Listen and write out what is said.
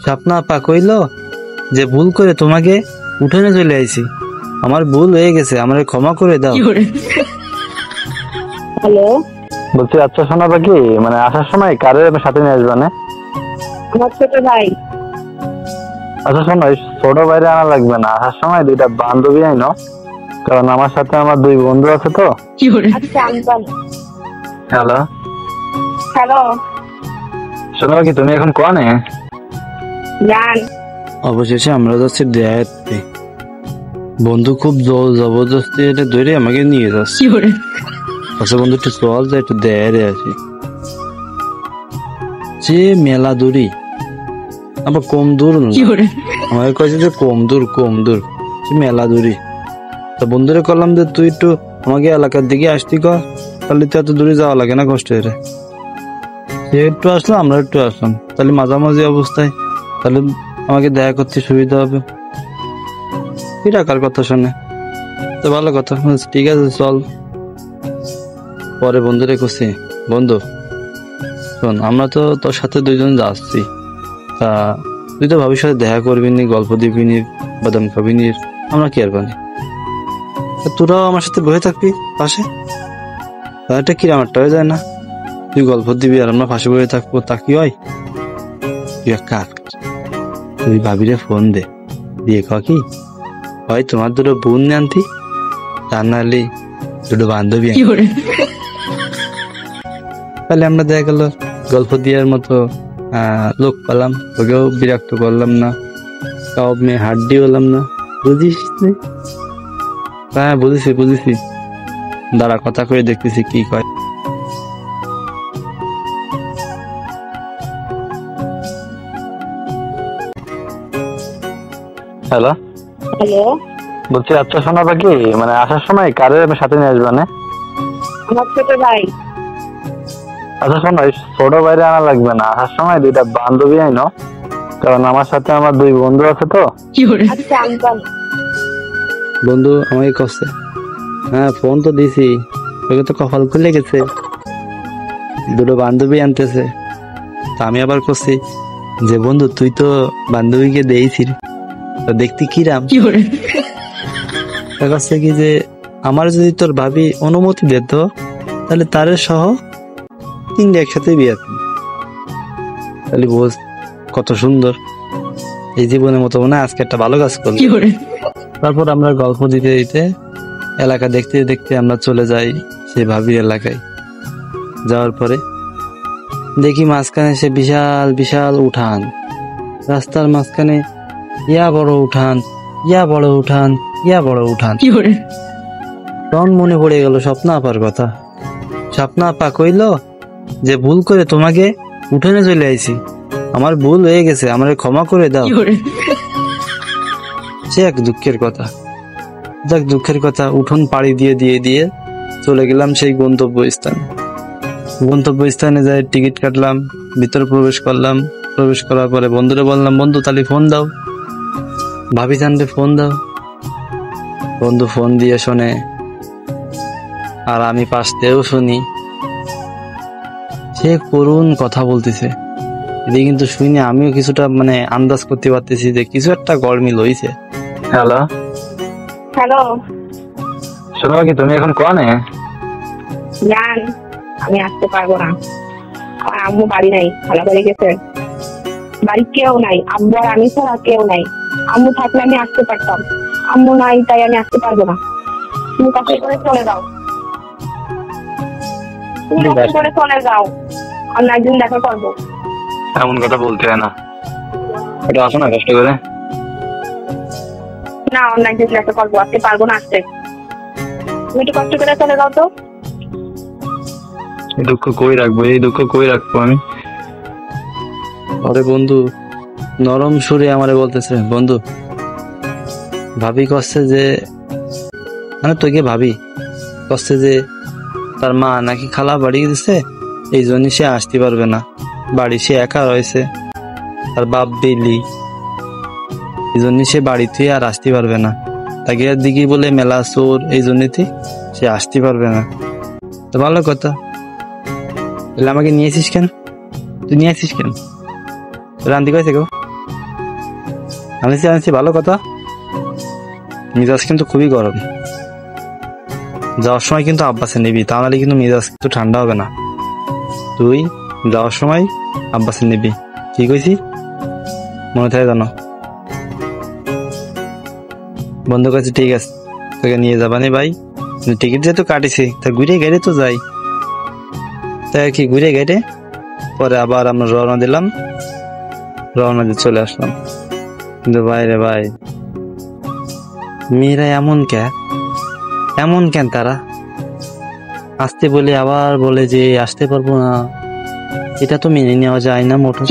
স্বপ্না আপা কইল যে ভুল করে তোমাকে উঠানে চলে আইছি, আমার ভুল হয়ে গেছে, আমারে ক্ষমা করে দাও। হ্যালো, বলছি আচ্ছা শোনা পাখি, মানে আসার সময় কারের সাথে নিয়ে আসবে না? আমার ছোট ভাই। আচ্ছা শোনো, ছোট বাইরে আনা লাগবে না, আসার সময় দুইটা বান্ধবী আইনো, কারণ আমার সাথে আমার দুই বন্ধু আছে তো। আচ্ছা আঙ্কেল। হ্যালো হ্যালো, শোনো পাখি, তুমি এখন কোয়ানে? জান অবশেষে আমরা যাচ্ছি দেয়াতে। বন্ধু খুব জবরদস্তি এটা ধরে আমাকে নিয়ে যাচ্ছে। আচ্ছা বন্ধু, একটু চল যা, একটু দেয়ারে আসি। যে মেলা দূরি, আবার কম দূর না, আমাকে কয়েছে যে কম দূর সে মেলা দূরি। তা বন্ধুরে করলাম যে তুই একটু আমাকে এলাকার দিকে আসতি কর, তাহলে তো এত দূরে যাওয়া লাগে না কষ্ট হয়ে। সে একটু আসলো, আমরা একটু আসলাম, তাহলে মাঝামাঝি অবস্থায়, তাহলে আমাকে দেখা করতে সুবিধা হবে। কি টাকার কথা শোনে তো ভালো কথা, ঠিক আছে চল। পরে বন্ধুরে করছি, বন্ধু শোন, আমরা তো তোর সাথে দুইজন যাচ্ছি, তা তুই তো ভবিষ্যতে দেখা করবি নি, গল্প দিবি নি, বাদাম খাবি নি, আমরা কি আর পানি, তোরাও আমার সাথে বসে থাকবি পাশে, এটা কিরাম একটা হয়ে যায় না? তুই গল্প দিবি আর আমরা পাশে বসে থাকবো, তা কি হয়? তুই এক কাজ, তুই ভাবিরে ফোন দে, দিয়ে ক কি হয় তোমার দুটো বোন আনতি, তা নাহলে দুটো বান্ধবী, তাহলে আমরা দেখা গেল গল্প দেওয়ার মতো লোক পেলাম, ওকেও বিরক্ত করলাম না, কাউ মেয়ে হাড্ডি হলাম না, বুঝিস? হ্যাঁ বুঝেছি, দাঁড়া কথা করে দেখতেছি কি কয়। হ্যালো, হ্যালো, বলছি আচ্ছা শোনা পাখি, মানে আসার সময় কারের সাথে নিয়ে আসবে না? আমার ছোট ভাই। আচ্ছা শোনো, ছোট বাইরে আনা লাগবে না, আসার সময় দুইটা বান্ধবী আইনো, কারণ আমার সাথে আমার দুই বন্ধু আছে তো। আচ্ছা আঙ্কেল। বন্ধু আমাকে কষ্ট, হ্যাঁ ফোন তো দিছি, ওকে তো কপাল খুলে গেছে, দুটো বান্ধবী আনতেছে। তা আমি আবার করছি যে বন্ধু তুই তো বান্ধবীকে দিয়েছিস, তো দেখতে কিরাম, কাছে কি যে আমার যদি তোর ভাবি অনুমতি দিত, তাহলে তার সহ তিনটে একসাথে বিয়ে, তাহলে বোঝ কত সুন্দর, এই জীবনের মতো মনে আজকে একটা ভালো কাজ করলো। তারপর আমরা গল্প দিতে দিতে এলাকা দেখতে দেখতে আমরা চলে যাই সেই ভাবির এলাকায়। যাওয়ার পরে দেখি মাঝখানে সে বিশাল উঠান, রাস্তার মাঝখানে ইয়া বড় উঠান, তখন মনে পড়ে গেল স্বপ্না আপার কথা। স্বপ্না আপা কইল যে ভুল করে তোমাকে উঠানে চলে আইছি, আমার ভুল হয়ে গেছে, আমারে ক্ষমা করে দাও। সে এক দুঃখের কথা, উঠোন পাড়ি দিয়ে চলে গেলাম সেই গন্তব্যস্থানে যাই টিকিট কাটলাম, ভিতরে প্রবেশ করার পরে বন্ধুরে বললাম, বন্ধু তাহলে ফোন দাও, ভাবি জানবে ফোন দাও। বন্ধু ফোন দিয়ে শোনে, আর আমি পাশ দিয়েও শুনি, সে করুণ কথা বলতেছে। এদিকে কিন্তু শুনে আমিও কিছুটা মানে আন্দাজ করতে পারতেছি যে কিছু একটা গরমিল হইছে। হ্যালো হ্যালো, শোনো পাখি, তুমি এখন কোয়ানে? জান আমি আসতে পারবো না, আমার আম্মু বাড়ি নাই, খালা বাড়ি গেছে, বাড়ি কেউ নাই, আম্মু আর আমি ছাড়া কেউ নাই। আম্মু থাকলে আমি আসতে পারতাম, আম্মু নাই তাই আমি আসতে পারবো না। তুমি কষ্ট করে চলে যাও, অন্য একদিন দেখা করবো। এমন কথা বলতে হয় না, এটা আসো না কষ্ট করে। না, অন্য একদিন দেখা করবো, আসতে পারবো না আসতে। তুমি একটু কষ্ট করে চলে যাও তো। এই দুঃখ কই রাখবো আমি? আরে বন্ধু নরম সুরে আমারে বলতেছে, বন্ধু ভাবি কচ্ছে যে, মানে তোকে ভাবি কচ্ছে যে তার মা নাকি খালা বাড়ি দিছে, এই জন্য সে আসতে পারবে না, বাড়ি সে একা রয়েছে, তার বাপ বেলি, এই জন্য সে বাড়িতে আর আসতে পারবে না, তাকে আর দিকে বলে মেলা চোর, এই জন্যতে সে আসতে পারবে না। তো ভালো কথা, তাহলে আমাকে নিয়েছিস কেন? তুই নিয়ে আসিস কেন? রান্দি কয়েছে গো? আনছি ভালো কথা। মিজাজ কিন্তু খুবই গরম। যাওয়ার সময় কিন্তু আব্বাসে নিবি, তাহলে কিন্তু মিজাজ কিন্তু ঠান্ডা হবে না। তুই যাওয়ার সময় আব্বাসে নিবি, কি কইছি মনে থাকে জানো? বন্ধু কাছে ঠিক আছে, তোকে নিয়ে যাবানি ভাই, টিকিট যেহেতু কাটিছি তা ঘুরে গেড়ে তো যাই, তাই কি ঘুরে গেড়ে পরে আবার আমরা রওনা দিলাম, রওনা দিয়ে চলে আসলাম। কিন্তু ভাই রে ভাই, মেয়েরা এমন কেন তারা? আসতে বলে আবার বলে যে আসতে পারবো না, এটা তো মেনে নেওয়া যায় না মোটর।